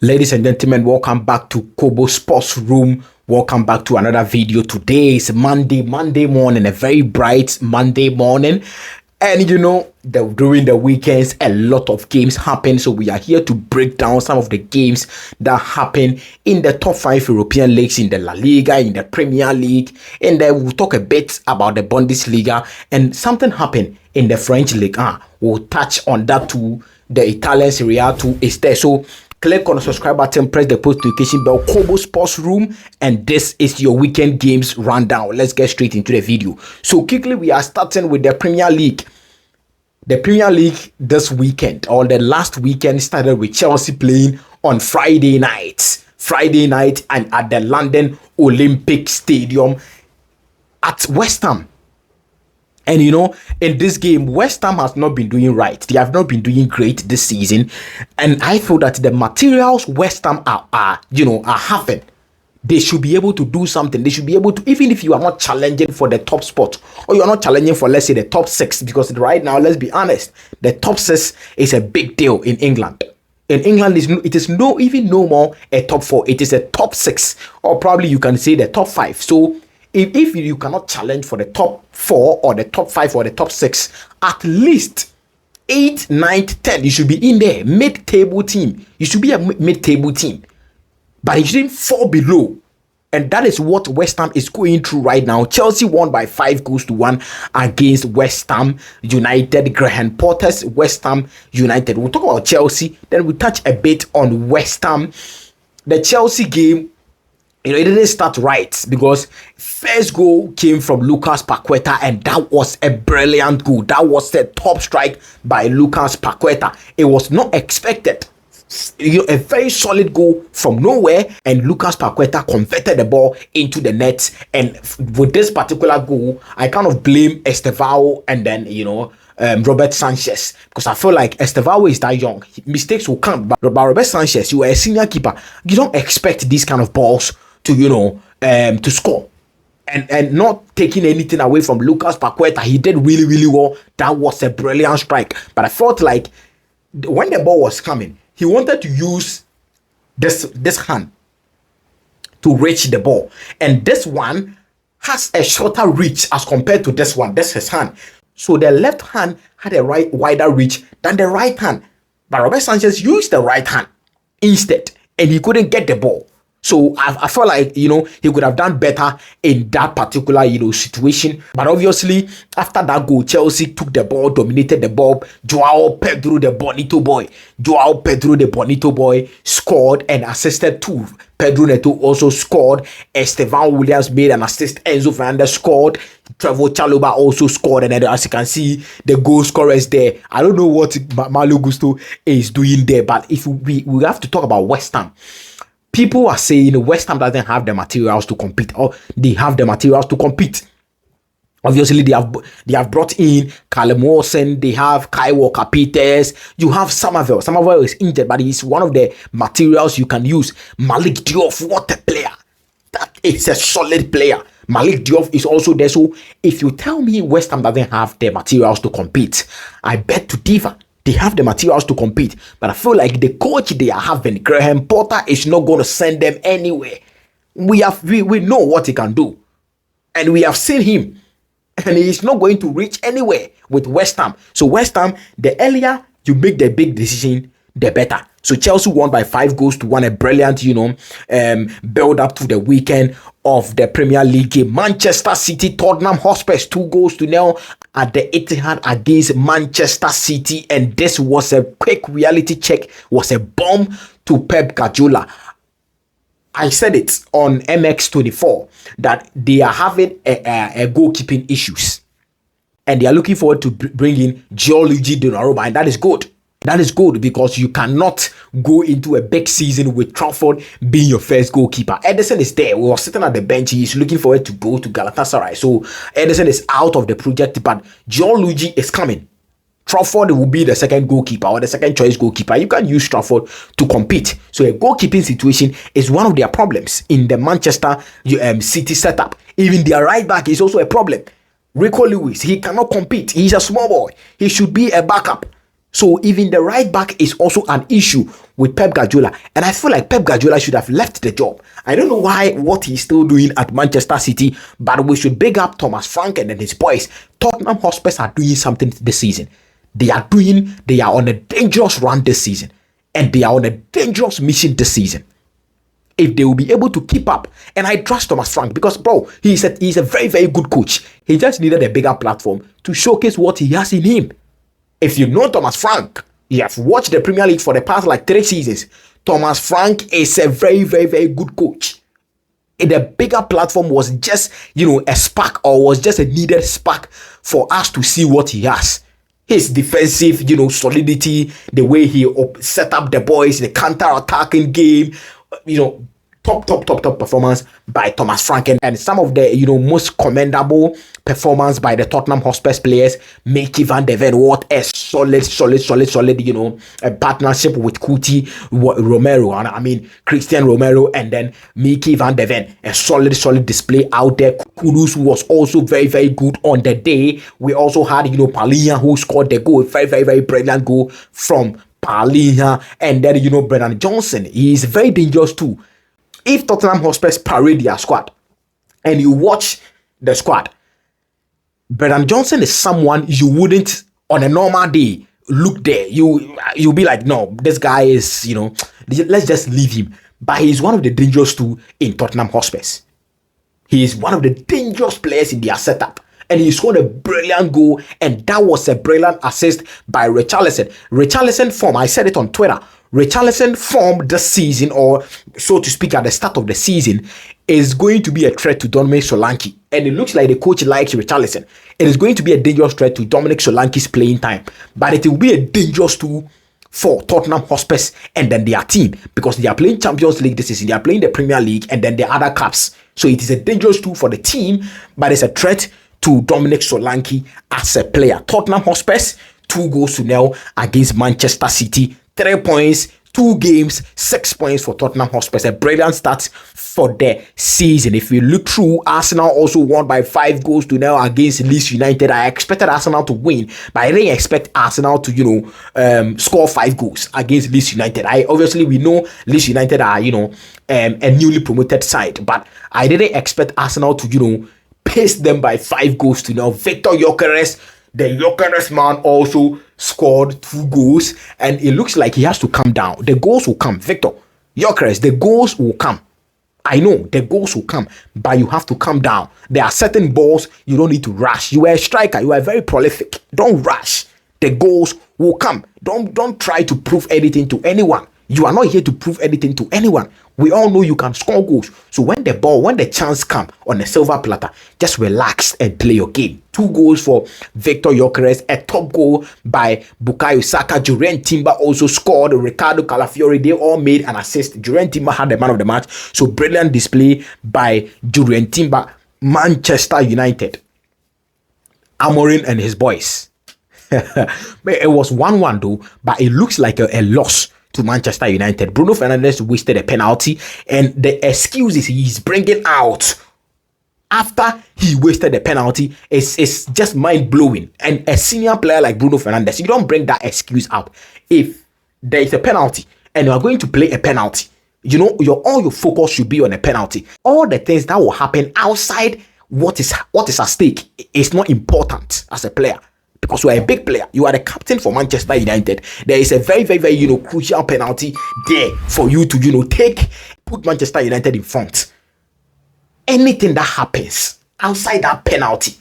Ladies and gentlemen, welcome back to Kobo Sports Room. Welcome back to another video. Today is Monday morning, a very bright Monday morning. And during the weekends, a lot of games happen. So we are here to break down some of the games that happen in the top 5 European leagues, in the La Liga, in the Premier League. And then we'll talk a bit about the Bundesliga, and something happened in the French League. We'll touch on that too. The Italian Serie A too is there. So click on the subscribe button, press the post notification bell, Kobo Sports Room, and this is your weekend games rundown. Let's get straight into the video. So quickly, we are starting with the Premier League. The Premier League this weekend, or the last weekend, started with Chelsea playing on Friday night and at the London Olympic Stadium at West Ham. And in this game, West Ham has not been doing right. They have not been doing great this season. And I feel that the materials West Ham are having, they should be able to do something. They should be able to, even if you are not challenging for the top spot, or you're not challenging for, let's say, the top 6, because right now, let's be honest, the top 6 is a big deal in England. In England, it is no more a top 4. It is a top 6, or probably you can say the top 5. So if you cannot challenge for the top 4 or the top 5 or the top 6, at least 8, 9, 10, you should be in there. Mid-table team. You should be a mid-table team. But you shouldn't fall below. And that is what West Ham is going through right now. Chelsea won by 5-1 against West Ham United. Graham Potter's West Ham United. We'll talk about Chelsea. Then we'll touch a bit on West Ham. The Chelsea game, it didn't start right, because first goal came from Lucas Paqueta, and that was a brilliant goal. That was a top strike by Lucas Paqueta. It was not expected. A very solid goal from nowhere, and Lucas Paqueta converted the ball into the net. And with this particular goal, I kind of blame Estevao and then Robert Sanchez, because I feel like Estevao is that young. Mistakes will come, but Robert Sanchez, you are a senior keeper. You don't expect these kind of balls to score. And not taking anything away from Lucas Paqueta, he did really well. That was a brilliant strike. But I felt like when the ball was coming, he wanted to use this hand to reach the ball, and this one has a shorter reach as compared to this one. That's his hand. So the left hand had a wider reach than the right hand, but Robert Sanchez used the right hand instead, and he couldn't get the ball. So I felt like, he could have done better in that particular, situation. But obviously, after that goal, Chelsea took the ball, dominated the ball. Joao Pedro, the Bonito boy, scored and assisted too. Pedro Neto also scored. Estevan Williams made an assist. Enzo Fernandez scored. Trevor Chalobah also scored. And then, as you can see, the goal scorer is there. I don't know what Malo Gusto is doing there, but if we have to talk about West Ham. People are saying West Ham doesn't have the materials to compete, or they have the materials to compete. Obviously, they have brought in Callum Wilson, they have Kai Walker-Peters, you have Somerville. Somerville is injured, but he's one of the materials you can use. Malik Diouf, what a player. That is a solid player. Malik Diouf is also there. So if you tell me West Ham doesn't have the materials to compete, I bet to differ. They have the materials to compete, but I feel like the coach they are having, Graham Potter, is not going to send them anywhere. We know what he can do, and we have seen him, and he is not going to reach anywhere with West Ham. So West Ham, the earlier you make the big decision, the better. So Chelsea won by 5-1, a brilliant, build up to the weekend of the Premier League game. Manchester City, Tottenham Hotspurs 2-0 at the Etihad against Manchester City, and this was a quick reality check, was a bomb to Pep Guardiola. I said it on MX24 that they are having a goalkeeping issues, and they are looking forward to bring in Gianluigi Donnarumma, and that is good. That is good, because you cannot go into a big season with Trafford being your first goalkeeper. Ederson is there. We were sitting at the bench. He's looking forward to go to Galatasaray. So Ederson is out of the project, but Gianluigi is coming. Trafford will be the second goalkeeper, or the second choice goalkeeper. You can use Trafford to compete. So a goalkeeping situation is one of their problems in the Manchester City setup. Even their right back is also a problem. Rico Lewis, he cannot compete. He's a small boy. He should be a backup. So even the right back is also an issue with Pep Guardiola. And I feel like Pep Guardiola should have left the job. I don't know what he's still doing at Manchester City, but we should big up Thomas Frank and his boys. Tottenham Hotspurs are doing something this season. They are on a dangerous run this season. And they are on a dangerous mission this season. If they will be able to keep up, and I trust Thomas Frank because, bro, he's a very, very good coach. He just needed a bigger platform to showcase what he has in him. If you know Thomas Frank, you have watched the Premier League for the past 3 seasons. Thomas Frank is a very, very, very good coach. And the bigger platform was just, a spark, or was just a needed spark for us to see what he has. His defensive, solidity, the way he set up the boys, the counter-attacking game, top performance by Thomas Frank, and some of the most commendable performance by the Tottenham Hotspur players. Mickey van de Ven, what a solid a partnership with Kuti Romero, and I mean Christian Romero, and then Mickey van de Ven, a solid display out there. Kudus was also very, very good on the day. We also had Palinha, who scored the goal, very, very, very brilliant goal from Palinha, and then Brennan Johnson. He is very dangerous too. If Tottenham Hotspurs parade their squad and you watch the squad, Brennan Johnson is someone you wouldn't on a normal day look there. You'll be like, no, this guy is, let's just leave him. But he's one of the dangerous too in Tottenham Hotspurs. He is one of the dangerous players in their setup. And he scored a brilliant goal, and that was a brilliant assist by Richarlison. Richarlison form, I said it on Twitter, Richarlison form this season, or so to speak at the start of the season, is going to be a threat to Dominic Solanke. And it looks like the coach likes Richarlison. It is going to be a dangerous threat to Dominic Solanke's playing time. But it will be a dangerous tool for Tottenham Hotspurs and then their team, because they are playing Champions League this season, they are playing the Premier League and then the other cups. So it is a dangerous tool for the team, but it's a threat to Dominic Solanke as a player. Tottenham Hotspurs 2-0 against Manchester City. 3 points, 2 games, 6 points for Tottenham Hotspur. A brilliant start for the season. If you look through, Arsenal also won by 5-0 against Leeds United. I expected Arsenal to win, but I didn't expect Arsenal to, score 5 goals against Leeds United. We know Leeds United are, a newly promoted side, but I didn't expect Arsenal to, pace them by 5-0. Victor Gyökeres, the Gyökeres man, also scored 2 goals, and it looks like he has to come down. The goals will come. Victor Gyökeres, the goals will come. I know the goals will come, but you have to come down. There are certain balls you don't need to rush. You are a striker. You are very prolific. Don't rush. The goals will come. Don't try to prove anything to anyone. You are not here to prove anything to anyone. We all know you can score goals. So when the chance comes on a silver platter, just relax and play your game. 2 goals for Victor Gyökeres, a top goal by Bukayo Saka. Jurrien Timber also scored. Ricardo Calafiori, they all made an assist. Jurrien Timber had the man of the match. So brilliant display by Jurrien Timber. Manchester United, Amorim and his boys. It was 1-1 though, but it looks like a loss to Manchester United. Bruno Fernandes wasted a penalty, and the excuses he's bringing out after he wasted the penalty is just mind-blowing. And a senior player like Bruno Fernandes, you don't bring that excuse out. If there is a penalty and you are going to play a penalty, all your focus should be on a penalty. All the things that will happen outside what is at stake is not important as a player. Because you are a big player, you are the captain for Manchester United. There is a very, very, very, crucial penalty there for you to, put Manchester United in front. Anything that happens outside that penalty,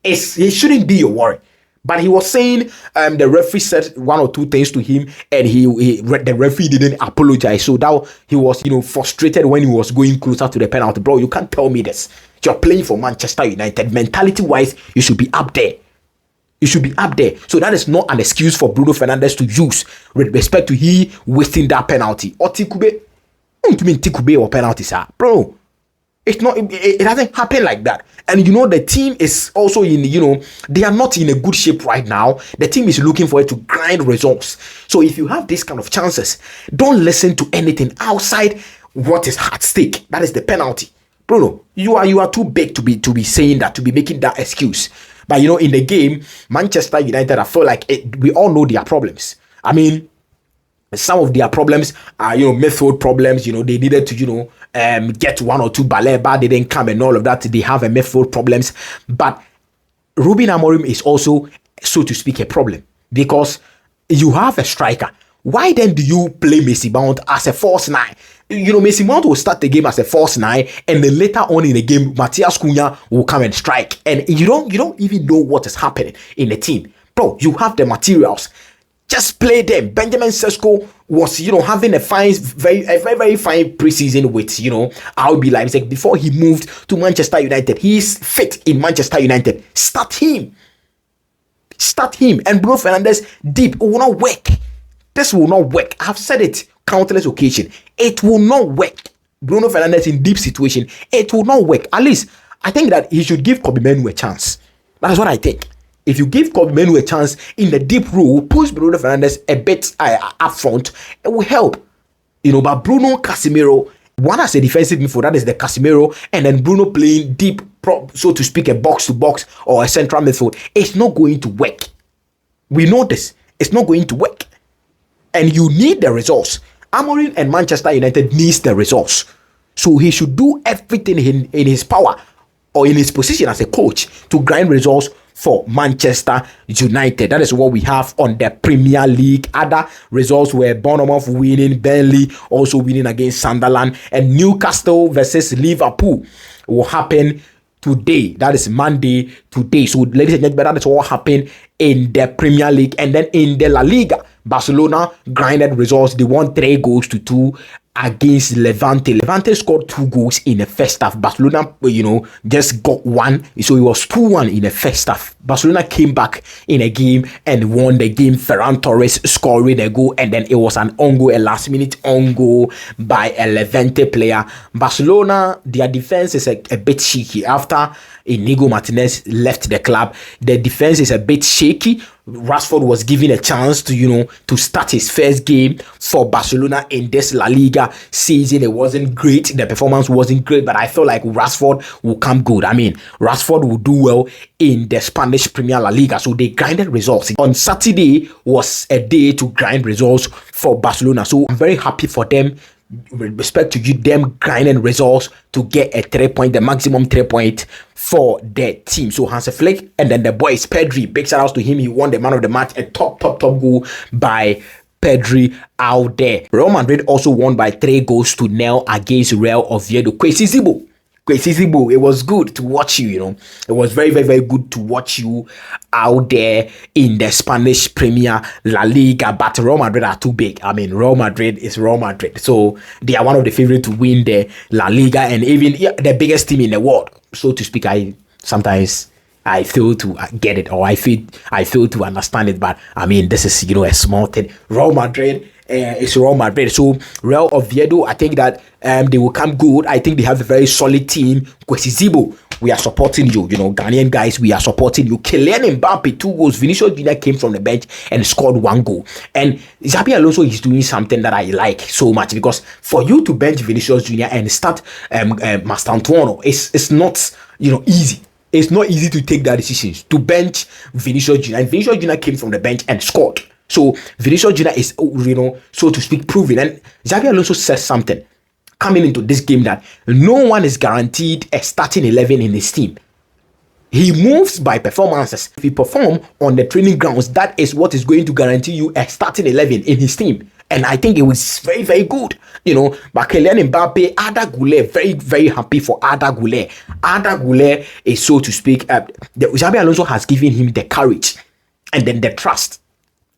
it shouldn't be your worry. But he was saying the referee said 1 or 2 things to him, and the referee didn't apologize. So that he was, frustrated when he was going closer to the penalty. Bro, you can't tell me this. You're playing for Manchester United. Mentality-wise, you should be up there. You should be up there. So that is not an excuse for Bruno Fernandes to use with respect to he wasting that penalty. Or Tikube. What do you mean Tikube or penalty, sir? Bro, it's not, it doesn't happen like that. And the team is also in, they are not in a good shape right now. The team is looking for it to grind results. So if you have these kind of chances, don't listen to anything outside what is at stake. That is the penalty. Bruno, you are too big to be saying that, to be making that excuse. But in the game, Manchester United, I feel like we all know their problems. I mean, some of their problems are, midfield problems. They needed to, get one or two Baleba, they didn't come and all of that. They have a midfield problems. But Ruben Amorim is also, so to speak, a problem because you have a striker. Why then do you play Mason Mount as a false nine? Mason Mount will start the game as a false nine, and then later on in the game, Matthias Cunha will come and strike. And you don't even know what is happening in the team. Bro, you have the materials. Just play them. Benjamin Sesko was, having a very fine preseason with, RB Leipzig before he moved to Manchester United. He's fit in Manchester United. Start him. And Bruno Fernandes deep. It will not work. This will not work. I've said it countless occasions. It will not work. Bruno Fernandes in deep situation. It will not work. At least, I think that he should give Kobe Menu a chance. That is what I think. If you give Kobe Menu a chance in the deep role, push Bruno Fernandes a bit up front, it will help. But Bruno, Casemiro, one as a defensive midfielder, that is the Casemiro, and then Bruno playing deep, so to speak, a box-to-box or a central midfield, it's not going to work. We know this. It's not going to work. And you need the results. Amorim and Manchester United needs the results. So he should do everything in his power or in his position as a coach to grind results for Manchester United. That is what we have on the Premier League. Other results were Bournemouth winning, Burnley also winning against Sunderland, and Newcastle versus Liverpool will happen today. That is Monday today. So ladies and gentlemen, that is what happened in the Premier League. And then in the La Liga, Barcelona grinded results. They won 3-2 against Levante. Levante scored 2 goals in the first half. Barcelona, just got 1. So it was 2-1 in the first half. Barcelona came back in a game and won the game. Ferran Torres scoring a goal, and then it was an on goal, a last minute on goal by a Levante player. Barcelona, their defense is a bit shaky. After Inigo Martinez left the club, the defense is a bit shaky. Rashford was given a chance to start his first game for Barcelona in this La Liga season. It wasn't great. The performance wasn't great, but I felt like Rashford will come good. I mean, Rashford will do well in the Spanish Premier La Liga. So they grinded results. On Saturday was a day to grind results for Barcelona. So I'm very happy for them. With respect to you, them grinding results to get a 3-point, the maximum 3-point for their team. So Hansi Flick and then the boys, Pedri, big shout outs to him. He won the man of the match, a top goal by Pedri out there. Real Madrid also won by 3-0 against Real Oviedo. Kwesi Zibo, it was good to watch you, It was very, very, very good to watch you out there in the Spanish Premier La Liga. But Real Madrid are too big. I mean, Real Madrid is Real Madrid. So they are one of the favorites to win the La Liga and even the biggest team in the world. So to speak, I fail to get it, or I fail to understand it. But I mean, this is, a small thing. Real Madrid. It's Real Madrid. So Real Oviedo, I think that they will come good. I think they have a very solid team. Kwesi Zibo, we are supporting you. Ghanaian guys, we are supporting you. Kylian Mbappe, 2 goals. Vinicius Junior came from the bench and scored 1 goal. And Xabi Alonso is doing something that I like so much, because for you to bench Vinicius Junior and start Mastantuono, it's not easy. It's not easy to take that decision to bench Vinicius Junior. And Vinicius Junior came from the bench and scored. So Vinicius Junior is, so to speak, proven. And Xabi Alonso says something coming into this game, that no one is guaranteed a starting 11 in his team. He moves by performances. If you perform on the training grounds, that is what is going to guarantee you a starting 11 in his team. And I think it was very, very good. But Kylian Mbappe, Arda Güler, very, very happy for Arda Güler. Arda Güler is, so to speak, Xabi Alonso has given him the courage and then the trust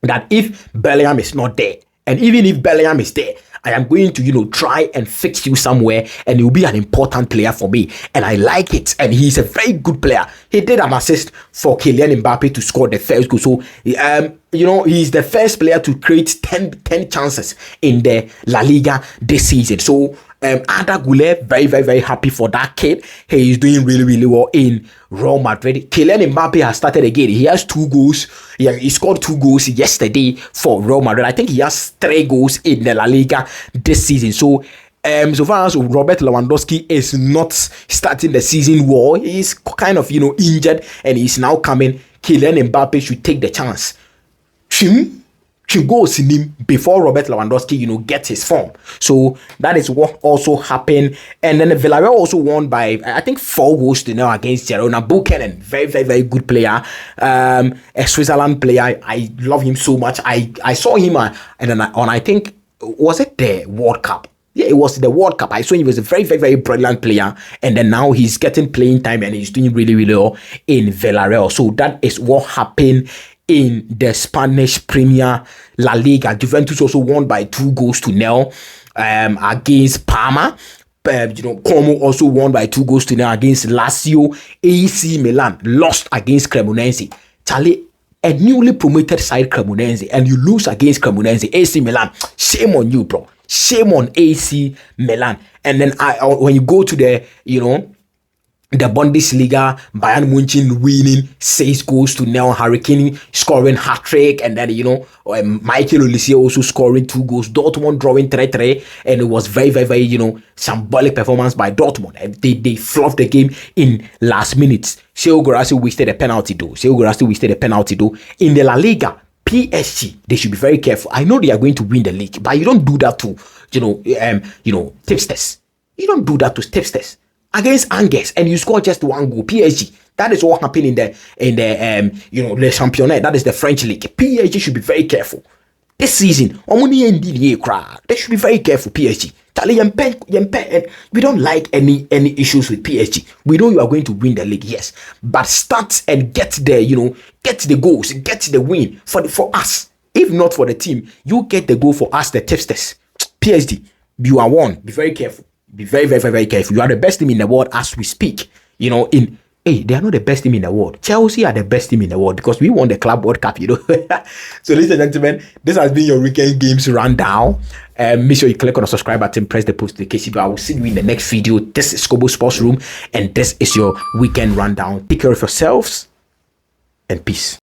that if Bellingham is not there, and even if Bellingham is there, I am going to, try and fix you somewhere, and he will be an important player for me. And I like it. And he's a very good player. He did an assist for Kylian Mbappe to score the first goal. So, he's the first player to create 10 chances in the La Liga this season. So, Arda Güler, very, very, very happy for that kid. He is doing really, really well in Real Madrid. Kylian Mbappe has started again. He has 2 goals. He scored 2 goals yesterday for Real Madrid. I think he has 3 goals in the La Liga this season. So So far as Robert Lewandowski is not starting the season well, he's kind of, injured, and he's now coming. Kylian Mbappe should take the chance. Goals in him before Robert Lewandowski, gets his form. So that is what also happened. And then Villarreal also won by, I think, 4-0 against Girona. Buchanan, very, very, very good player. A Switzerland player. I love him so much. I saw him I think, was it the World Cup? Yeah, it was the World Cup. I saw he was a very, very, very brilliant player. And then now he's getting playing time and he's doing really, really well in Villarreal. So that is what happened in the Spanish Premier La Liga. Juventus also won by 2-0 against Parma. Como also won by 2-0 against Lazio. AC Milan lost against Cremonese. Charlie, a newly promoted side Cremonese, and you lose against Cremonese. AC Milan, shame on you, bro. Shame on AC Milan. And then when you go to the the Bundesliga, Bayern Munich winning 6-0. Harry Kane scoring hat-trick, and then Michael Olise also scoring 2 goals. Dortmund drawing 3-3, and it was very, very, very symbolic performance by Dortmund. They fluffed the game in last minutes. Sergio Guirassy wasted a penalty though. In the La Liga, PSG, they should be very careful. I know they are going to win the league, but you don't do that to tipsters. You don't do that to tipsters against Angers, and you score just 1 goal. PSG. That is what happened in the Le Championnat. That is the French league. PSG should be very careful this season. They should be very careful. PSG. We don't like any issues with PSG. We know you are going to win the league, yes, but start and get the goals, get the win for us. If not for the team, you get the goal for us, the tipsters. PSG, you are one. Be very careful. Be very, very, very, very careful. You are the best team in the world as we speak. They are not the best team in the world. Chelsea are the best team in the world because we won the Club World Cup, So, ladies and gentlemen, this has been your weekend games rundown. Make sure you click on the subscribe button, press the post notification bell. I will see you in the next video. This is Kobo Sports Room, and this is your weekend rundown. Take care of yourselves, and peace.